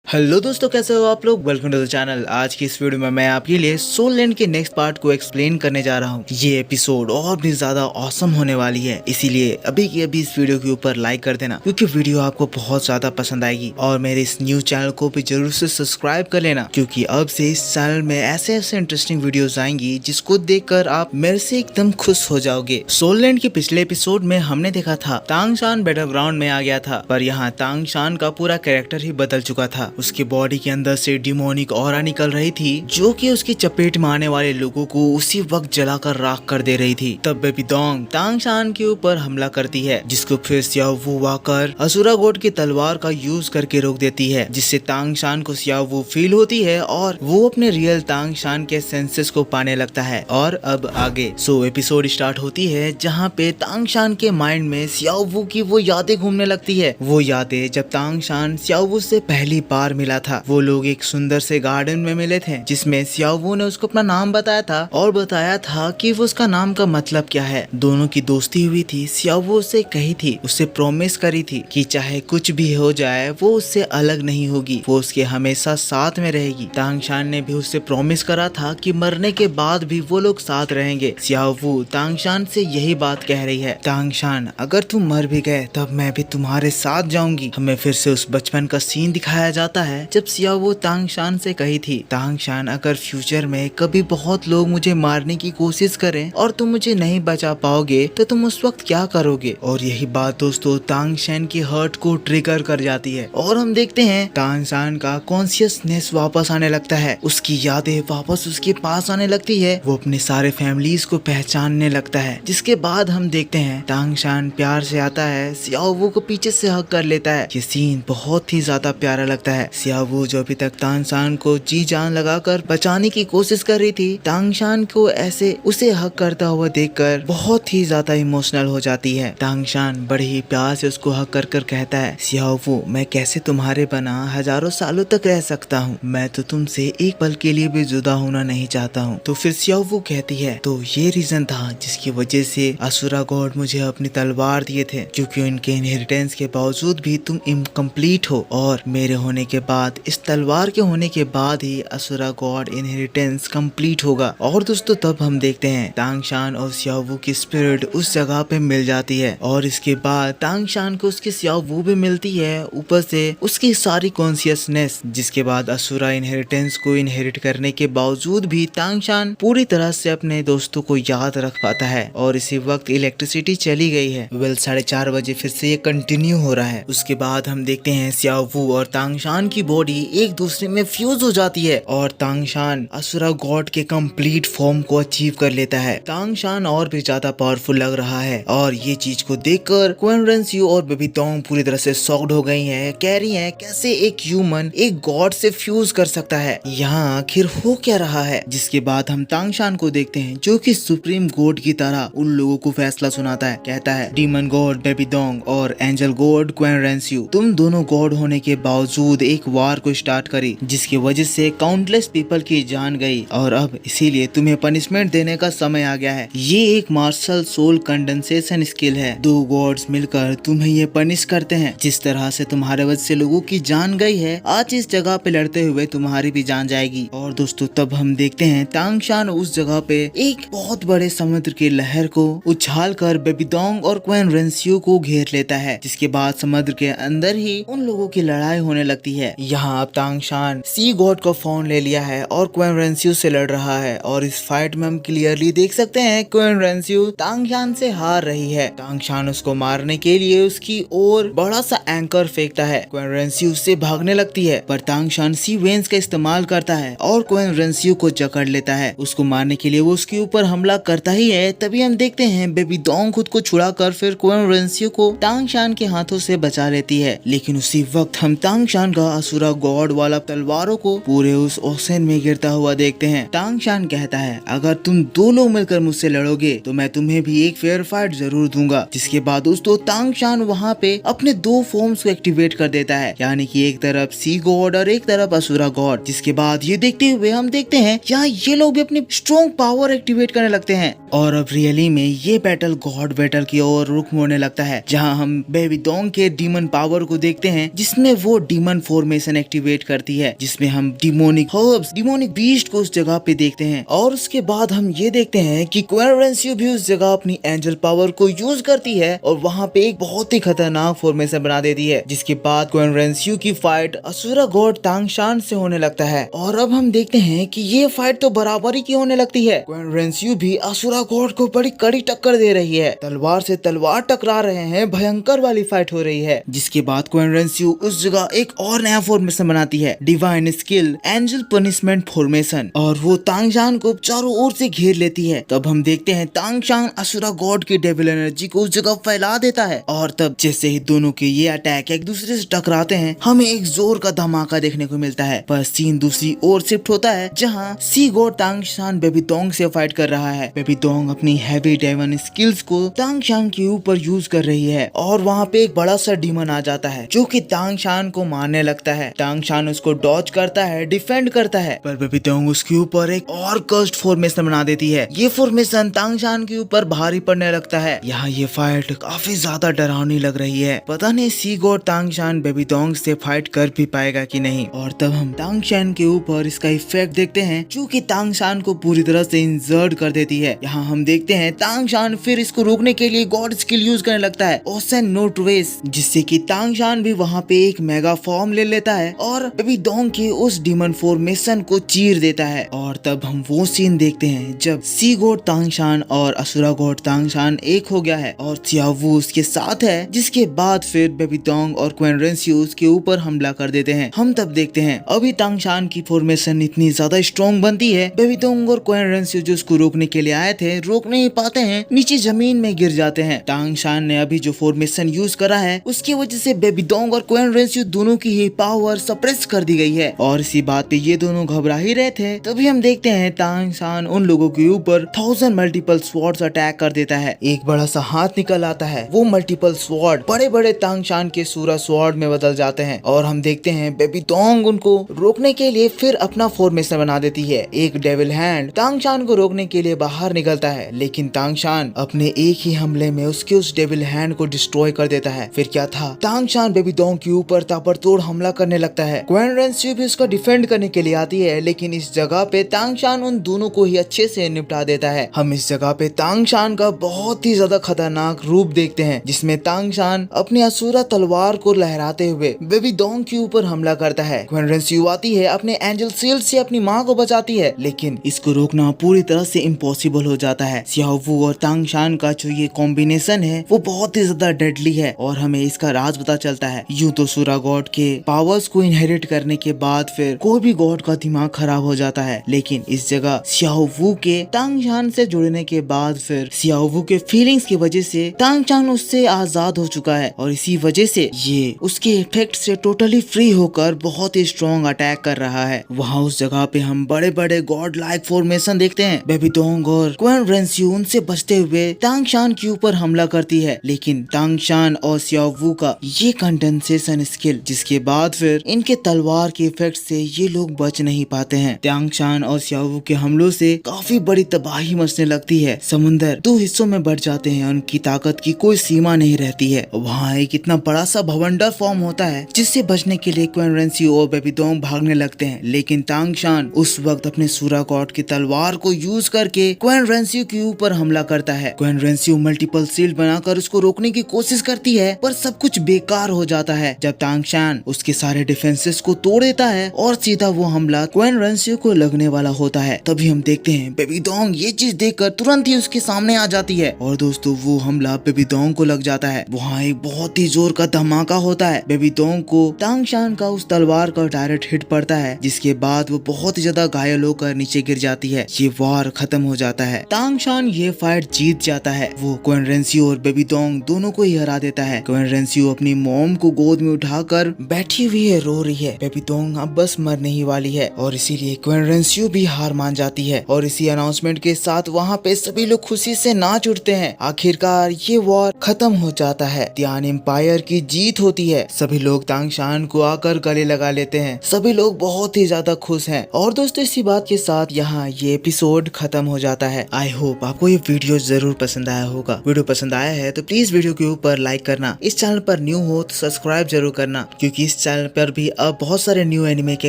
Hello दोस्तों, कैसे हो आप लोग। Welcome to the channel. आज की इस वीडियो में मैं आपके लिए सोल लैंड के नेक्स्ट पार्ट को एक्सप्लेन करने जा रहा हूँ। ये एपिसोड और भी ज्यादा ऑसम होने वाली है, इसीलिए अभी की अभी इस वीडियो के ऊपर लाइक कर देना, क्योंकि वीडियो आपको बहुत ज्यादा पसंद आएगी। और मेरे इस न्यू चैनल को भी जरूर से सब्सक्राइब कर लेना, क्योंकि अब से इस चैनल में ऐसे ऐसे इंटरेस्टिंग वीडियोस आएंगी जिसको देखकर आप मेरे से एकदम खुश हो जाओगे। सोल लैंड के पिछले एपिसोड में हमने देखा था तांग शान बैटल ग्राउंड में आ गया था, पर यहाँ तांग शान का पूरा कैरेक्टर ही बदल चुका था। उसकी बॉडी के अंदर से डिमोनिक ऑरा निकल रही थी, जो कि उसकी चपेट में आने वाले लोगों को उसी वक्त जलाकर राख कर दे रही थी। तब बेबी डोंग तांग शान के ऊपर हमला करती है, जिसको फिर सियाओ वू आकर असुरा गोड की तलवार का यूज करके रोक देती है, जिससे तांग शान को सियाओ वू फील होती है और वो अपने रियल तांग शान के सेंसेस को पाने लगता है। और अब आगे एपिसोड स्टार्ट होती है, जहाँ पे तांग शान के माइंड में सियाओ वू की वो यादें घूमने लगती है। वो यादें जब तांग शान सियाओ वू से पहली बार मिला था। वो लोग एक सुंदर से गार्डन में मिले थे, जिसमें सियाओ वू ने उसको अपना नाम बताया था और बताया था कि वो उसका नाम का मतलब क्या है। दोनों की दोस्ती हुई थी। सियाओ वू उससे कही थी, उससे प्रॉमिस करी थी कि चाहे कुछ भी हो जाए वो उससे अलग नहीं होगी, वो उसके हमेशा साथ में रहेगी। तांग शान ने भी उससे प्रॉमिस करा था कि मरने के बाद भी वो लोग साथ रहेंगे। सियाओ वू तांग शान से यही बात कह रही है, तांग शान अगर तुम मर भी गए तब मैं भी तुम्हारे साथ जाऊंगी। हमें फिर से उस बचपन का सीन दिखाया जाता है जब सियाओ वू तांग शान से कही थी, तांग शान अगर फ्यूचर में कभी बहुत लोग मुझे मारने की कोशिश करें और तुम मुझे नहीं बचा पाओगे तो तुम उस वक्त क्या करोगे। और यही बात दोस्तों तांग शान की हर्ट को ट्रिगर कर जाती है और हम देखते हैं तांग शान का कॉन्शियसनेस वापस आने लगता है, उसकी यादें वापस उसके पास आने लगती है, वो अपने सारे फैमिलीज को पहचानने लगता है। जिसके बाद हम देखते हैं तांग शान प्यार से आता है, सियाओ वू को पीछे से हक कर लेता है। ये सीन बहुत ही ज्यादा प्यारा लगता है। सियाओ वू जो अभी तक तांग शान को जी जान लगाकर बचाने की कोशिश कर रही थी, तांग शान को ऐसे उसे हक करता हुआ देखकर बहुत ही ज्यादा इमोशनल हो जाती है। तांग शान बड़े ही प्यार से उसको हक कर कर कहता है, सियाओ वू मैं कैसे तुम्हारे बना हजारों सालों तक रह सकता हूँ, मैं तो तुमसे एक पल के लिए भी जुदा होना नहीं चाहता हूँ। तो फिर सियाओ वू कहती है, तो ये रीजन था जिसकी वजह से असुरा गॉड मुझे अपनी तलवार दिए थे, क्योंकि उनके इनहेरिटेंस के बावजूद भी तुम इनकम्प्लीट हो, और मेरे होने के बाद इस तलवार के होने के बाद ही असुरा गॉड इनहेरिटेंस कंप्लीट होगा। और दोस्तों तब हम देखते हैं तांग शान और सियाओ वू की स्पिरिट उस जगह पे मिल जाती है, और इसके बाद तांग शान को उसकी सियाओ वू भी मिलती है, ऊपर से उसकी सारी कॉन्शियसनेस। जिसके बाद असुरा इनहेरिटेंस को इनहेरिट करने के बावजूद भी तांग शान पूरी तरह से अपने दोस्तों को याद रख पाता है। और इसी वक्त इलेक्ट्रिसिटी चली गई है। 4:30 बजे फिर से ये कंटिन्यू हो रहा है। उसके बाद हम देखते हैं सियाओ वू और तांग शान की बॉडी एक दूसरे में फ्यूज हो जाती है, और तांग शान असुरा गॉड के कंप्लीट फॉर्म को अचीव कर लेता है। तांग शान और भी ज्यादा पावरफुल लग रहा है, और ये चीज को देखकर क्वीन रेंसियो और बेबी डोंग पूरी तरह से शॉक्ड हो गई हैं, कह रही हैं कैसे एक ह्यूमन एक गॉड से फ्यूज कर सकता है, यहाँ आखिर हो क्या रहा है। जिसके बाद हम तांग शान को देखते हैं, जो कि सुप्रीम गॉड की तरह उन लोगों को फैसला सुनाता है। कहता है, डीमन गॉड बेबी डोंग और एंजल गॉड क्वीन रेंसियो, तुम दोनों गॉड होने के बावजूद एक वार को स्टार्ट करी, जिसकी वजह से काउंटलेस पीपल की जान गई, और अब इसीलिए तुम्हें पनिशमेंट देने का समय आ गया है। ये एक मार्शल सोल कंडेंसेशन स्किल है। दो गॉड्स मिलकर तुम्हें ये पनिश करते हैं। जिस तरह से तुम्हारे वजह से लोगों की जान गई है, आज इस जगह पे लड़ते हुए तुम्हारी भी जान जाएगी। और दोस्तों तब हम देखते हैं तांग शान उस जगह पे एक बहुत बड़े समुद्र की लहर को उछाल कर बेबी डोंग और क्वीन रेंसियो को घेर लेता है। जिसके बाद समुद्र के अंदर ही उन लोगों की लड़ाई होने लगती है। यहाँ अब तांग शान सी गॉड का फॉर्म ले लिया है और क्वीन रेंसियो से लड़ रहा है, और इस फाइट में हम क्लियरली देख सकते हैं क्वीन रेंसियो तांग शान से हार रही है। तांग शान उसको मारने के लिए उसकी ओर बड़ा सा एंकर फेंकता है। क्वीन रेंसियो उससे भागने लगती है, पर तांग शान सी वेन्स का इस्तेमाल करता है और क्वीन रेंसियो को जकड़ लेता है। उसको मारने के लिए वो उसके ऊपर हमला करता ही है। तभी हम देखते हैं बेबी डोंग खुद को छुड़ाकर फिर क्वीन रेंसियो को तांग शान के हाथों से बचा लेती है। लेकिन उसी वक्त हम तांग शान का असुरा गॉड वाला तलवारों को पूरे उस ओशन में गिरता हुआ देखते हैं। तांग शान कहता है, अगर तुम दो लोग मिलकर मुझसे लड़ोगे तो मैं तुम्हें भी एक फेयर फाइट जरूर दूंगा। जिसके बाद दोस्तों तांग शान वहाँ पे अपने दो फॉर्म्स को एक्टिवेट कर देता है, यानी कि एक तरफ सी गॉड और एक तरफ असुरा गॉड। जिसके बाद ये देखते हुए हम देखते हैं यहाँ ये लोग भी अपनी स्ट्रॉन्ग पावर एक्टिवेट करने लगते हैं, और अब रियली में ये बैटल गॉड बैटल की ओर रुख मोड़ने लगता है, जहाँ हम बेबी डोंग के डीमन पावर को देखते हैं, जिसमें वो डीमन फॉर्मेशन एक्टिवेट करती है, जिसमें हम डिमोनिक हर्ब्स, डिमोनिक बीस्ट को उस जगह पे देखते हैं। और उसके बाद हम ये देखते हैं कि क्वीन रेंसियो भी उस जगह अपनी एंजल पावर को यूज करती है और वहाँ पे एक बहुत ही खतरनाक फॉर्मेशन बना देती है, जिसके बाद क्वीन रेंसियो की फाइट असुरा गॉड तांगशान से होने लगता है। और अब हम देखते हैं कि ये फाइट तो बराबरी की होने लगती है। क्वीन रेंसियो भी असुरा गॉड को बड़ी कड़ी टक्कर दे रही है, तलवार से तलवार टकरा रहे हैं, भयंकर वाली फाइट हो रही है। जिसके बाद क्वीन रेंसियो उस जगह एक और नया फॉर्मेशन बनाती है, divine skill angel punishment formation, और वो तांगशान को चारों ओर से घेर लेती है। तब हम देखते हैं तांगशान असुरा गॉड की डेविल एनर्जी को उस जगह फैला देता है, और तब जैसे ही दोनों के ये अटैक एक दूसरे से टकराते हैं, हमें एक जोर का धमाका देखने को मिलता है। पर सीन दूसरी ओर शिफ्ट होता है, जहां सी गॉड तांगशान बेबी दोंग से फाइट कर रहा है। बेबी दोंग अपनी हैवी डेमन स्किल्स को तांगशान के ऊपर यूज कर रही है, और वहाँ पे एक बड़ा सा डीमन आ जाता है जो कि तांगशान को मारने लगता है। तांगशान उसको डॉज करता है, डिफेंड करता है, पर बेबी दोंग उसके ऊपर एक और कर्स्ड फॉर्मेशन बना देती है। ये फॉर्मेशन तांगशान के ऊपर भारी पड़ने लगता है। यहाँ ये फाइट काफी ज्यादा डरावनी लग रही है, पता नहीं सी गॉड तांगशान बेबी दोंग से फाइट कर भी पाएगा कि नहीं। और तब हम तांगशान के ऊपर इसका इफेक्ट देखते हैं, जो कि तांगशान को पूरी तरह से इंजर्ड कर देती है। यहाँ हम देखते हैं तांगशान फिर इसको रोकने के लिए गॉड स्किल यूज करने लगता है, ओशन नोट वेस, जिससे कि तांगशान भी वहाँ पे एक मेगा फॉर्म ले लेता है और बेबी दोंग के उस डीमन फॉर्मेशन को चीर देता है। और तब हम वो सीन देखते हैं जब सी गॉड तांगशान और असुरा गॉड तांगशान एक हो गया है और सियावू उसके साथ है, जिसके बाद फिर बेबी दोंग और क्वीन रेंसियो उसके ऊपर हमला कर देते हैं। हम तब देखते हैं अभी तांगशान की फॉर्मेशन इतनी ज्यादा स्ट्रॉन्ग बनती है, बेबी दोंग और क्वीन रेंसियो जो उसको रोकने के लिए आए थे रोक नहीं पाते हैं, नीचे जमीन में गिर जाते हैं। तांगशान ने अभी जो फॉर्मेशन यूज करा है उसकी वजह से बेबी दोंग और क्वीन रेंसियो दोनों की ही पावर सप्रेस कर दी गई है, और इसी बात पे ये दोनों घबरा ही रहे थे। तभी हम देखते हैं तांगशान उन लोगों के ऊपर 1000 मल्टीपल स्वॉर्ड्स अटैक कर देता है। एक बड़ा सा हाथ निकल आता है, वो मल्टीपल स्वॉर्ड बड़े बड़े तांगशान के सूरा स्वॉर्ड में बदल जाते हैं, और हम देखते हैं बेबी दोंग उनको रोकने के लिए फिर अपना फॉर्मेशन बना देती है। एक डेविल हैंड तांगशान को रोकने के लिए बाहर निकलता है, लेकिन तांगशान अपने एक ही हमले में उसके उस डेविल हैंड को डिस्ट्रॉय कर देता है। फिर क्या था, तांगशान बेबी दोंग के ऊपर ताबड़तोड़ हमला करने लगता है। क्वीन रेंसियो भी उसका डिफेंड करने के लिए आती है, लेकिन इस जगह पे तांगशान उन दोनों को ही अच्छे से निपटा देता है। हम इस जगह पे तांगशान का बहुत ही ज्यादा खतरनाक रूप देखते हैं, जिसमें तांगशान अपनी असुरा तलवार को लहराते हुए बेबी दोंग के ऊपर हमला करता है। क्वीन रेंसियो आती है, अपने एंजल शील्ड से अपनी माँ को बचाती है, लेकिन इसको रोकना पूरी तरह से इम्पॉसिबल हो जाता है। सियावू और तांगशान का जो ये कॉम्बिनेशन है वो बहुत ही ज्यादा डेडली है, और हमें इसका राज पता चलता है। यूं तो सुरा गॉड के पावर्स को इनहेरिट करने के बाद फिर कोई भी गॉड का दिमाग खराब हो जाता है, लेकिन इस जगह सियावू के तांगशान से जुड़ने के बाद फिर सियावू के फीलिंग्स की वजह से तांगशान उससे आजाद हो चुका है, और इसी वजह से ये उसके इफेक्ट से टोटली फ्री होकर बहुत ही स्ट्रॉन्ग अटैक कर रहा है। वहाँ उस जगह पे हम बड़े बड़े गॉड लाइक फॉर्मेशन देखते हैं। बेबी दोंग और क्वीन रेंसियो उनसे बचते हुए तांगशान के ऊपर हमला करती है, लेकिन तांगशान और सियावू का ये कंडेंसेशन स्किल, जिसके बाद फिर इनके तलवार के इफेक्ट से ये लोग बच नहीं पाते हैं। तांगशान और सियावू के हमलों से काफी बड़ी तबाही मचने लगती है। समुंदर 2 हिस्सों में बढ़ जाते हैं, उनकी ताकत की कोई सीमा नहीं रहती है। वहाँ एक इतना बड़ा सा भवंडर फॉर्म होता है, जिससे बचने के लिए क्वीन रेंसियो और बेबी दोंग भागने लगते हैं, लेकिन तांगशान उस वक्त अपने सूरा गॉड की तलवार को यूज करके क्वीन रेंसियो के ऊपर हमला करता है। क्वीन रेंसियो मल्टीपल शील्ड बनाकर उसको रोकने की कोशिश करती है, पर सब कुछ बेकार हो जाता है जब तांगशान उसके सारे डिफेंसेस को तोड़ देता है और सीधा वो हमला क्वीन रेंसियो को लगने वाला होता है। तभी हम देखते हैं बेबी दोंग ये चीज देखकर तुरंत ही उसके सामने आ जाती है, और दोस्तों वो हमला बेबी दोंग को लग जाता है। वहाँ एक बहुत ही जोर का धमाका होता है। बेबी दोंग को तांगशान का उस तलवार का डायरेक्ट हिट पड़ता है, जिसके बाद वो बहुत ही ज्यादा घायल होकर नीचे गिर जाती है। ये वार खत्म हो जाता है। तांगशान ये फाइट जीत जाता है। वो क्वीन रेंसियो और बेबी दोंग दोनों को ही हरा देता है। क्वीन रेंसियो अपनी मॉम को गोद में उठाकर बैठी हुई है, रो रही है। बेबी दोंग अब बस मरने ही वाली है, और इसीलिए क्वीन रेंसियो भी हार मान जाती है। और इसी अनाउंसमेंट के साथ वहाँ पे सभी लोग खुशी से नाच उठते हैं। आखिरकार ये वॉर खत्म हो जाता है। तियान एम्पायर की जीत होती है। सभी लोग तांगशान को आकर गले लगा लेते हैं। सभी लोग बहुत ही ज्यादा खुश हैं। और दोस्तों इसी बात के साथ यहाँ ये एपिसोड खत्म हो जाता है। आई होप आपको ये वीडियो जरूर पसंद आया होगा। वीडियो पसंद आया है तो प्लीज वीडियो के ऊपर लाइक करना। इस चैनल पर न्यू हो तो सब्सक्राइब जरूर करना, क्योंकि इस चैनल पर भी अब बहुत सारे न्यू एनिमे के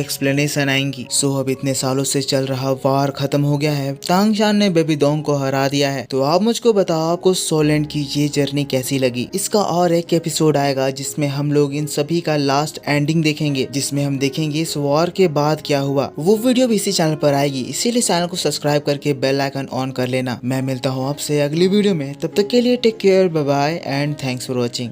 एक्सप्लेनेशन आएंगी। सो अब इतने सालों से चल रहा वार खत्म हो गया है, तांग चान ने बेबी डोंग को हरा दिया है। तो आप मुझको बताओ आपको सोल एंड की ये जर्नी कैसी लगी। इसका और एक एपिसोड आएगा जिसमें हम लोग इन सभी का लास्ट एंडिंग देखेंगे, जिसमें हम देखेंगे इस वॉर के बाद क्या हुआ। वो वीडियो भी इसी चैनल पर आएगी, इसीलिए चैनल को सब्सक्राइब करके बेल आइकन ऑन कर लेना। मैं मिलता हूँ आपसे अगली वीडियो में, तब तक के लिए take care, bye bye and thanks for watching.